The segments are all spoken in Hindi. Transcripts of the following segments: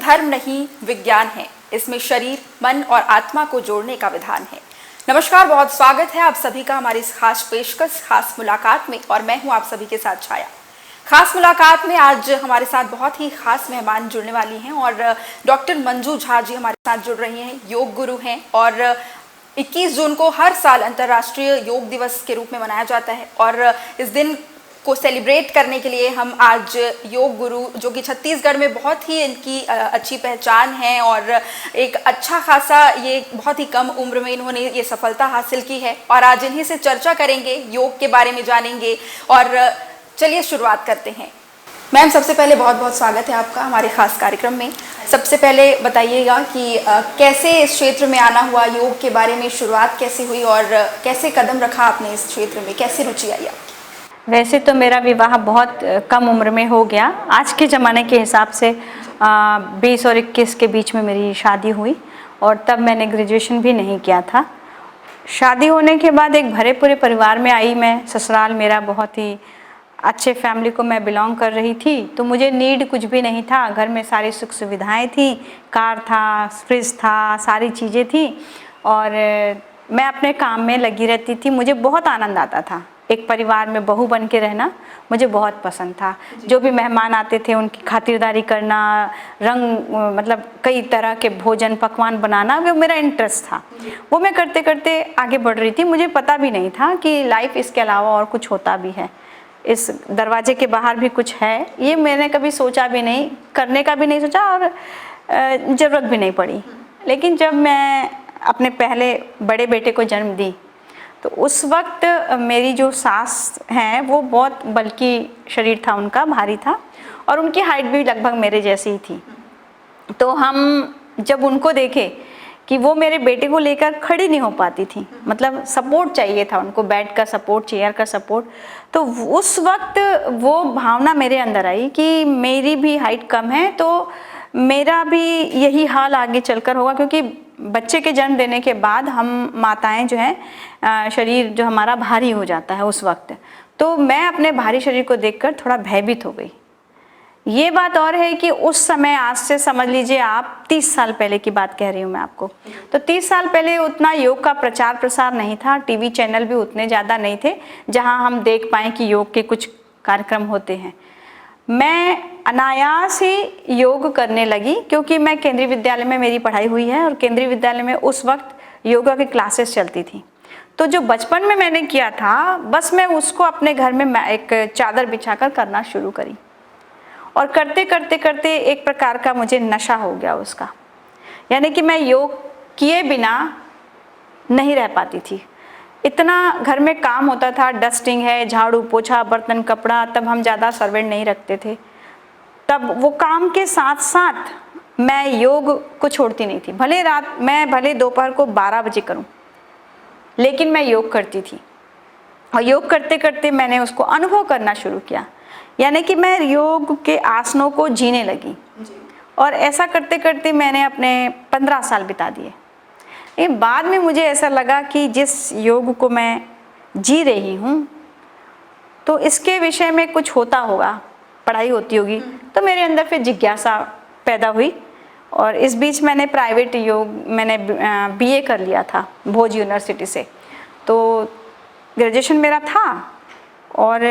धर्म नहीं, विज्ञान है। इसमें शरीर, मन और आत्मा को जोड़ने का विधान है। नमस्कार, बहुत स्वागत है आप सभी का हमारी इस खास पेशकश, खास मुलाकात में। और मैं हूं आप सभी के साथ छाया। खास मुलाकात में आज हमारे साथ बहुत ही खास मेहमान जुड़ने वाली हैं और डॉक्टर मंजू झा जी हमारे साथ जुड़ रही हैं। योग गुरु हैं और 21 जून को हर साल अंतर्राष्ट्रीय योग दिवस के रूप में मनाया जाता है और इस दिन को सेलिब्रेट करने के लिए हम आज योग गुरु, जो कि छत्तीसगढ़ में बहुत ही इनकी अच्छी पहचान है और एक अच्छा खासा, ये बहुत ही कम उम्र में इन्होंने ये सफलता हासिल की है और आज इन्हीं से चर्चा करेंगे, योग के बारे में जानेंगे। और चलिए शुरुआत करते हैं। मैम, सबसे पहले बहुत बहुत स्वागत है आपका हमारे खास कार्यक्रम में। सबसे पहले बताइएगा कि कैसे इस क्षेत्र में आना हुआ, योग के बारे में शुरुआत कैसे हुई और कैसे कदम रखा आपने इस क्षेत्र में, कैसे रुचि आई आपकी? वैसे तो मेरा विवाह बहुत कम उम्र में हो गया। आज के ज़माने के हिसाब से 20 और 21 के बीच में मेरी शादी हुई और तब मैंने ग्रेजुएशन भी नहीं किया था। शादी होने के बाद एक भरे पूरे परिवार में आई मैं। ससुराल मेरा बहुत ही अच्छे फैमिली को मैं बिलोंग कर रही थी, तो मुझे नीड कुछ भी नहीं था। घर में सारी सुख सुविधाएं थी, कार था, फ्रिज था, सारी चीज़ें थी और मैं अपने काम में लगी रहती थी। मुझे बहुत आनंद आता था। एक परिवार में बहू बन के रहना मुझे बहुत पसंद था। जो भी मेहमान आते थे उनकी खातिरदारी करना, मतलब कई तरह के भोजन पकवान बनाना, वो मेरा इंटरेस्ट था। वो मैं करते करते आगे बढ़ रही थी। मुझे पता भी नहीं था कि लाइफ इसके अलावा और कुछ होता भी है, इस दरवाजे के बाहर भी कुछ है। ये मैंने कभी सोचा भी नहीं, करने का भी नहीं सोचा और ज़रूरत भी नहीं पड़ी। लेकिन जब मैं अपने पहले बड़े बेटे को जन्म दी तो उस वक्त मेरी जो सास हैं वो बहुत बल्कि शरीर था उनका, भारी था और उनकी हाइट भी लगभग मेरे जैसी ही थी। तो हम जब उनको देखे कि वो मेरे बेटे को लेकर खड़ी नहीं हो पाती थी, मतलब सपोर्ट चाहिए था उनको, बेड का सपोर्ट, चेयर का सपोर्ट, तो उस वक्त वो भावना मेरे अंदर आई कि मेरी भी हाइट कम है तो मेरा भी यही हाल आगे चलकर होगा। क्योंकि बच्चे के जन्म देने के बाद हम माताएं जो हैं, शरीर जो हमारा भारी हो जाता है उस वक्त। तो मैं अपने भारी शरीर को देखकर थोड़ा भयभीत हो गई। ये बात और है कि उस समय, आज से समझ लीजिए आप 30 साल पहले की बात कह रही हूँ मैं आपको, तो 30 साल पहले उतना योग का प्रचार प्रसार नहीं था। टीवी चैनल भी उतने ज़्यादा नहीं थे जहाँ हम देख पाएँ कि योग के कुछ कार्यक्रम होते हैं। मैं अनायास ही योग करने लगी क्योंकि मैं केंद्रीय विद्यालय में मेरी पढ़ाई हुई है और केंद्रीय विद्यालय में उस वक्त योगा की क्लासेस चलती थी। तो जो बचपन में मैंने किया था, बस मैं उसको अपने घर में एक चादर बिछाकर करना शुरू करी और करते करते करते एक प्रकार का मुझे नशा हो गया उसका। यानी कि मैं योग किए बिना नहीं रह पाती थी। इतना घर में काम होता था, डस्टिंग है, झाड़ू पोछा, बर्तन कपड़ा, तब हम ज़्यादा सर्वेंट नहीं रखते थे। तब वो काम के साथ साथ मैं योग को छोड़ती नहीं थी। भले दोपहर को 12 बजे करूं, लेकिन मैं योग करती थी और योग करते करते मैंने उसको अनुभव करना शुरू किया। यानी कि मैं योग के आसनों को जीने लगी और ऐसा करते करते मैंने अपने 15 साल बिता दिए। बाद में मुझे ऐसा लगा कि जिस योग को मैं जी रही हूँ तो इसके विषय में कुछ होता होगा, पढ़ाई होती होगी। तो मेरे अंदर फिर जिज्ञासा पैदा हुई और इस बीच मैंने प्राइवेट योग, मैंने बीए कर लिया था भोज यूनिवर्सिटी से। तो ग्रेजुएशन मेरा था और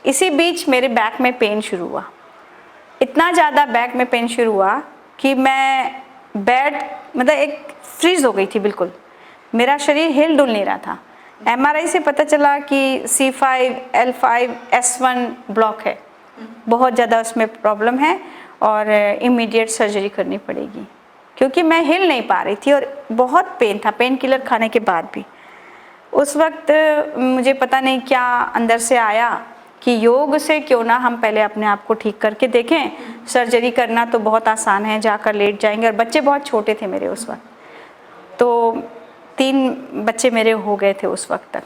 इसी बीच मेरे बैक में पेन शुरू हुआ। इतना ज़्यादा बैक में पेन शुरू हुआ कि मैं मतलब एक फ्रीज हो गई थी बिल्कुल। मेरा शरीर हिल डुल नहीं रहा था। MRI से पता चला कि C5, L5, S1 ब्लॉक है, बहुत ज़्यादा उसमें प्रॉब्लम है और इमीडिएट सर्जरी करनी पड़ेगी क्योंकि मैं हिल नहीं पा रही थी और बहुत पेन था, पेन किलर खाने के बाद भी। उस वक्त मुझे पता नहीं क्या अंदर से आया कि योग से क्यों ना हम पहले अपने आप को ठीक करके देखें। सर्जरी करना तो बहुत आसान है, जाकर लेट जाएंगे, और बच्चे बहुत छोटे थे मेरे उस वक्त, तो 3 बच्चे मेरे हो गए थे उस वक्त तक।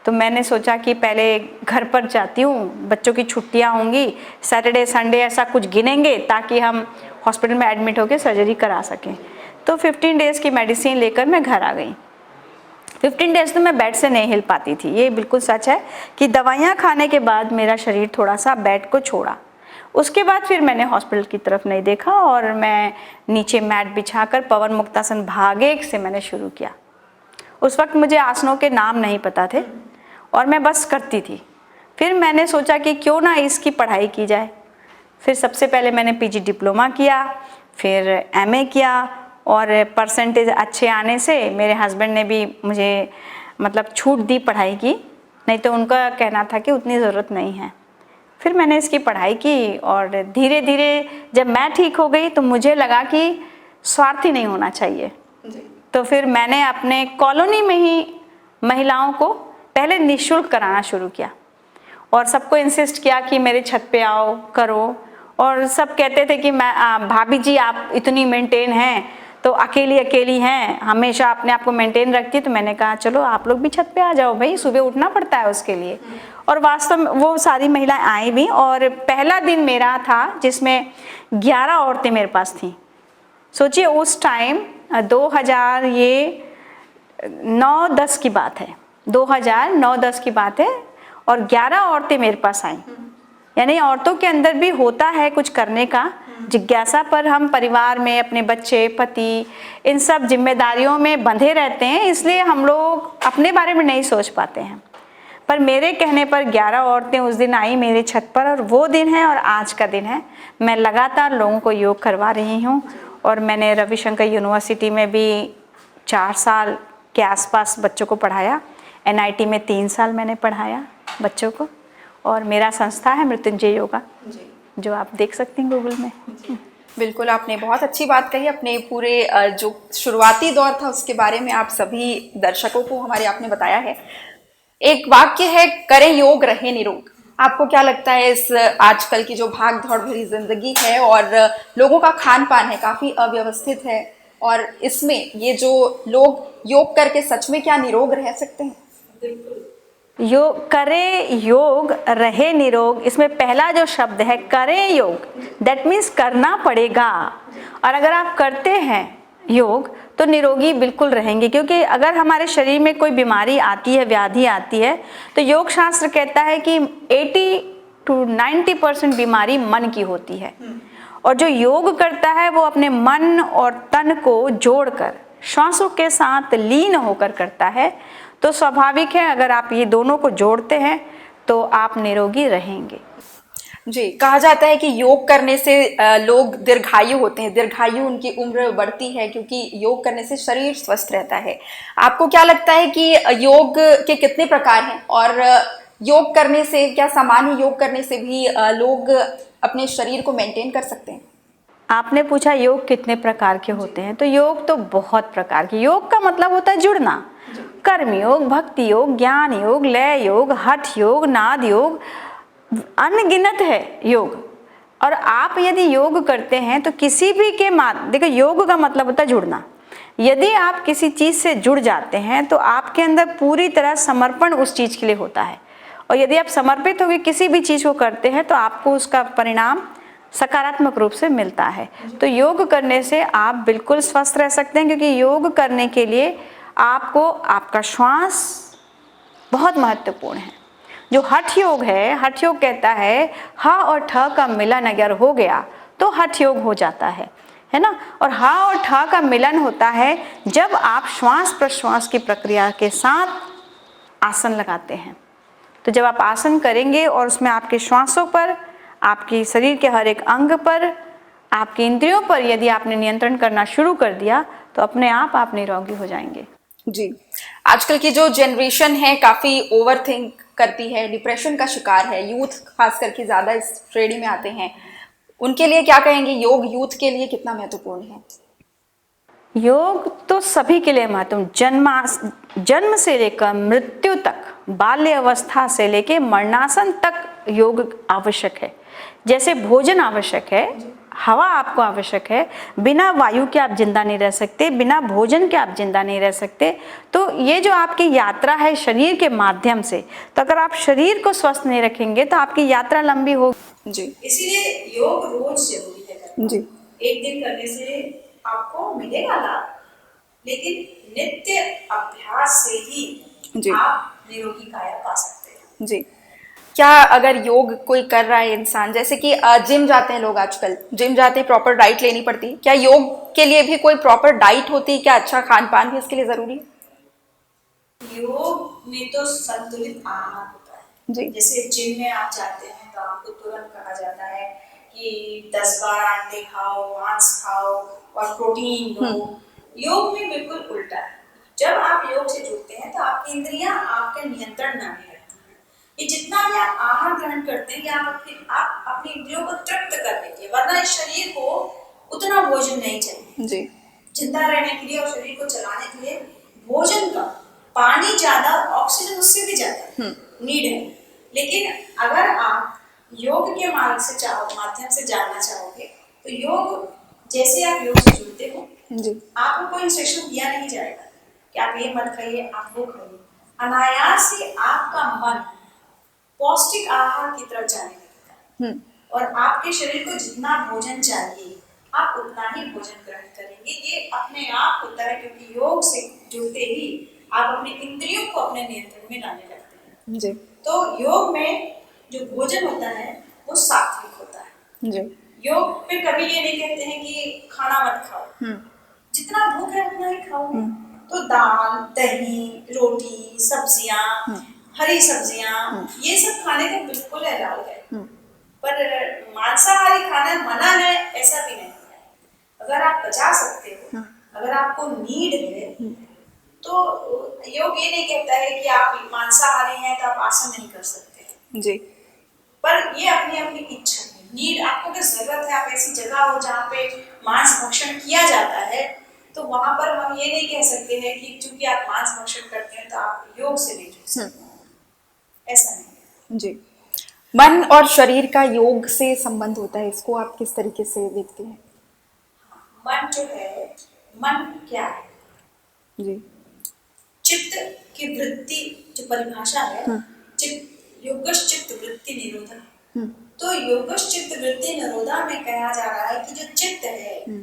तो मैंने सोचा कि पहले घर पर जाती हूँ, बच्चों की छुट्टियाँ होंगी, सैटरडे संडे ऐसा कुछ गिनेंगे ताकि हम हॉस्पिटल में एडमिट होकर सर्जरी करा सकें। तो 15 डेज़ की मेडिसिन लेकर मैं घर आ गई। 15 डेज़ तो मैं बेड से नहीं हिल पाती थी। ये बिल्कुल सच है कि दवाइयाँ खाने के बाद मेरा शरीर थोड़ा सा बेड को छोड़ा। उसके बाद फिर मैंने हॉस्पिटल की तरफ नहीं देखा और मैं नीचे मैट बिछाकर पवन मुक्तासन भाग 1 से मैंने शुरू किया। उस वक्त मुझे आसनों के नाम नहीं पता थे और मैं बस करती थी। फिर मैंने सोचा कि क्यों ना इसकी पढ़ाई की जाए। फिर सबसे पहले मैंने पीजी डिप्लोमा किया, फिर एमए किया और परसेंटेज अच्छे आने से मेरे हस्बैंड ने भी मुझे मतलब छूट दी पढ़ाई की, नहीं तो उनका कहना था कि उतनी ज़रूरत नहीं है। फिर मैंने इसकी पढ़ाई की और धीरे धीरे जब मैं ठीक हो गई तो मुझे लगा कि स्वार्थी नहीं होना चाहिए। तो फिर मैंने अपने कॉलोनी में ही महिलाओं को पहले निःशुल्क कराना शुरू किया और सबको इंसिस्ट किया कि मेरे छत पे आओ, करो। और सब कहते थे कि मैं भाभी जी आप इतनी मेंटेन हैं तो अकेली अकेली हैं, हमेशा अपने आप को मेंटेन रखती। तो मैंने कहा चलो आप लोग भी छत पे आ जाओ भाई, सुबह उठना पड़ता है उसके लिए। और वास्तव में वो सारी महिलाएं आई भी और पहला दिन मेरा था जिसमें 11 औरतें मेरे पास थीं। सोचिए उस टाइम 2009-10 की बात है, 2009-10 की बात है और 11 औरतें मेरे पास आईं। यानी औरतों के अंदर भी होता है कुछ करने का जिज्ञासा, पर हम परिवार में अपने बच्चे, पति, इन सब जिम्मेदारियों में बंधे रहते हैं, इसलिए हम लोग अपने बारे में नहीं सोच पाते हैं। पर मेरे कहने पर 11 औरतें उस दिन आई मेरे छत पर और वो दिन है और आज का दिन है। मैं लगातार लोगों को योग करवा रही हूँ और मैंने रविशंकर यूनिवर्सिटी में भी 4 साल के आसपास बच्चों को पढ़ाया, एनआईटी में 3 साल मैंने पढ़ाया बच्चों को। और मेरा संस्था है मृत्युंजय योगा, जो आप देख सकती हैं गूगल में। बिल्कुल, आपने बहुत अच्छी बात कही। अपने पूरे जो शुरुआती दौर था उसके बारे में आप सभी दर्शकों को हमारे आपने बताया है। एक वाक्य है, करें योग रहे निरोग। आपको क्या लगता है इस आजकल की जो भाग दौड़ भरी जिंदगी है और लोगों का खान पान है काफी अव्यवस्थित है, और इसमें ये जो लोग योग करके सच में क्या निरोग रह सकते हैं? योग करें योग रहे निरोग, इसमें पहला जो शब्द है करें योग, दैट मीन्स करना पड़ेगा। और अगर आप करते हैं योग तो निरोगी बिल्कुल रहेंगे, क्योंकि अगर हमारे शरीर में कोई बीमारी आती है, व्याधि आती है, तो योग शास्त्र कहता है कि 80-90% बीमारी मन की होती है। और जो योग करता है वो अपने मन और तन को जोड़कर श्वासों के साथ लीन होकर करता है। तो स्वाभाविक है अगर आप ये दोनों को जोड़ते हैं तो आप निरोगी रहेंगे। जी, कहा जाता है कि योग करने से लोग दीर्घायु होते हैं, दीर्घायु उनकी उम्र बढ़ती है क्योंकि योग करने से शरीर स्वस्थ रहता है। आपको क्या लगता है कि योग के कितने प्रकार हैं और योग करने से, क्या सामान्य योग करने से भी लोग अपने शरीर को मेंटेन कर सकते हैं? आपने पूछा योग कितने प्रकार के होते हैं, तो योग तो बहुत प्रकार के। योग का मतलब होता है जुड़ना। कर्म योग, भक्ति योग, ज्ञान योग, लय योग, हठ योग, नाद योग, अनगिनत है योग। और आप यदि योग करते हैं तो किसी भी के देखो योग का मतलब होता है जुड़ना। यदि आप किसी चीज से जुड़ जाते हैं तो आपके अंदर पूरी तरह समर्पण उस चीज के लिए होता है, और यदि आप समर्पित होकर किसी भी चीज को करते हैं तो आपको उसका परिणाम सकारात्मक रूप से मिलता है। तो योग करने से आप बिल्कुल स्वस्थ रह सकते हैं, क्योंकि योग करने के लिए आपको आपका श्वास बहुत महत्वपूर्ण है। जो हठ योग है, हठ योग कहता है ह और ठ का मिलन अगर हो गया तो हठ योग हो जाता है ना। और ह और ठ का मिलन होता है जब आप श्वास प्रश्वास की प्रक्रिया के साथ आसन लगाते हैं। तो जब आप आसन करेंगे और उसमें आपके श्वासों पर, आपके शरीर के हर एक अंग पर, आपकी इंद्रियों पर यदि आपने नियंत्रण करना शुरू कर दिया तो अपने आप निरोगी हो जाएंगे। जी, आजकल की जो जनरेशन है काफी ओवरथिंक करती है, डिप्रेशन का शिकार है, यूथ खास करके ज्यादा इस श्रेणी में आते हैं, उनके लिए क्या कहेंगे? योग यूथ के लिए कितना महत्वपूर्ण है? योग तो सभी के लिए महत्वपूर्ण, जन्म से लेकर मृत्यु तक, बाल्य अवस्था से लेकर मरणासन तक योग आवश्यक है। जैसे भोजन आवश्यक है, हवा आपको आवश्यक है, बिना वायु के आप जिंदा नहीं रह सकते, बिना भोजन के आप जिंदा नहीं रह सकते। तो ये जो आपकी यात्रा है शरीर के माध्यम से, तो अगर आप शरीर को स्वस्थ नहीं रखेंगे तो आपकी यात्रा लंबी होगी। जी, इसीलिए योग रोज जरूरी है करना। जी, एक दिन करने से आपको मिलेगा लाभ, लेकिन नित्य अभ्यास से ही जी, आप निरोगी काया पा सकते हैं। जी। क्या अगर योग कोई कर रहा है इंसान, जैसे कि जिम जाते हैं लोग, आजकल जिम जाते हैं, प्रॉपर डाइट लेनी पड़ती है, क्या योग के लिए भी कोई प्रॉपर डाइट होती है? क्या अच्छा खान पान भी इसके लिए जरूरी है? योग में तो संतुलित आहार होता है जी। जैसे जिम में आप जाते हैं तो आपको तुरंत कहा जाता है कि 10-12 अंडे खाओ, मांस खाओ और प्रोटीन लो। योग में बिल्कुल उल्टा है। जब आप योग से जुड़ते हैं तो आपकी इंद्रियां आपके नियंत्रण में आने लगती हैं। ये जितना भी आप आहार ग्रहण करते हैं, आप अपनी इंद्रियों को तृप्त करने के लिए, वरना इस शरीर को उतना भोजन नहीं चाहिए। जी। जिंदा रहने के लिए और शरीर को चलाने के लिए भोजन कम, पानी ज्यादा, ऑक्सीजन उससे भी ज्यादा नीड है। लेकिन अगर आप योग के माध्यम से जानना चाहोगे तो योग, जैसे आप योग से जुड़ते हो, जी। आपको कोई इंस्ट्रक्शन दिया नहीं जाएगा कि आप ये मत खाइए, आप वो खाइए। अनायास ही आपका मन पौष्टिक आहार की तरफ जाने लगेगा और आपके शरीर को जितना भोजन चाहिए आप उतना ही भोजन ग्रहण करेंगे। ये अपने आप होता है, क्योंकि योग से जुड़ते ही आप अपने इंद्रियों को अपने नियंत्रण में लाने लगते हैं। जी। तो योग में जो भोजन होता है वो सात्विक होता है। जी। योग पे कभी ये नहीं कहते हैं कि खाना मत खाओ, जितना भूख है उतना ही खाओ। तो दाल, दही, रोटी, सब्जियां, हरी सब्जियां, ये सब खाने का बिल्कुल अलाउ है। पर मांसाहारी खाना मना है ऐसा भी नहीं है। अगर आप बचा सकते हो, अगर आपको नीड है, तो योग ये नहीं कहता है कि आप मांसाहारी हैं तो आप आसन नहीं कर सकते। जी। पर ये अपनी अपनी इच्छा है, नीड। आपको अगर जरूरत है, आप ऐसी जगह हो जहाँ पे मांस भक्षण किया जाता है, तो वहां पर हम ये नहीं कह सकते हैं कि चूंकि आप मांस भक्षण करते हैं तो आप योग से नहीं जुड़ सकते। ऐसा नहीं। जी। मन और शरीर का योग से संबंध होता है, इसको आप किस तरीके से देखते हैं? मन जो है, मन क्या है? जी। चित्त की वृत्ति जो परिभाषा है, योगश चित्त वृत्ति निरोधा। तो योगश चित्त वृत्ति निरोधा में कहा जा रहा है कि जो चित्त है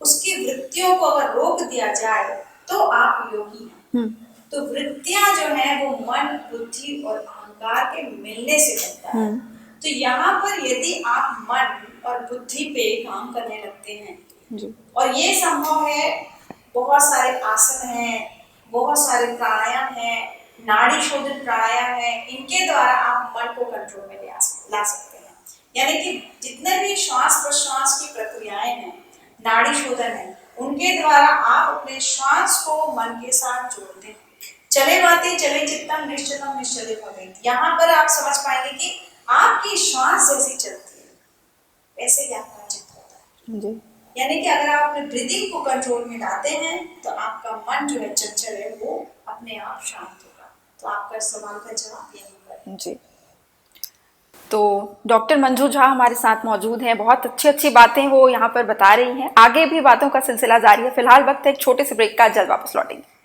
उसकी वृत्तियों को अगर रोक दिया जाए तो आप योगी हैं। तो वृत्तियां जो है वो मन, बुद्धि और अहंकार के मिलने से बनता है। तो यहाँ पर यदि आप मन और बुद्धि पे काम करने लगते हैं जी। और ये संभव है, बहुत सारे आसन हैं, बहुत सारे प्राणायाम हैं, नाड़ी शोधन प्राणायाम है, इनके द्वारा आप मन को कंट्रोल में ला सकते हैं। यानी कि जितने भी श्वास प्रश्वास की प्रक्रियाएं हैं, नाड़ी शोधन है, उनके द्वारा आप अपने श्वास को मन के साथ जोड़ते हैं। चले बातें चले चित्तम निश्चलम निश्चले भवेत्। यहाँ पर आप समझ पाएंगे कि आपकी श्वास जैसी चलती है वैसे ही आपका चित्त होता है। जी। यानी कि अगर आप अपने ब्रीदिंग को कंट्रोल में लाते हैं तो आपका मन जो है चंचल है वो अपने आप शांत होगा। तो आपका सवाल का जवाब यही है। जी। तो डॉक्टर मंजू झा हमारे साथ मौजूद हैं, बहुत अच्छी अच्छी बातें वो यहाँ पर बता रही हैं। आगे भी बातों का सिलसिला जारी है। फिलहाल वक्त है एक छोटे से ब्रेक का, जल्द वापस लौटेंगे।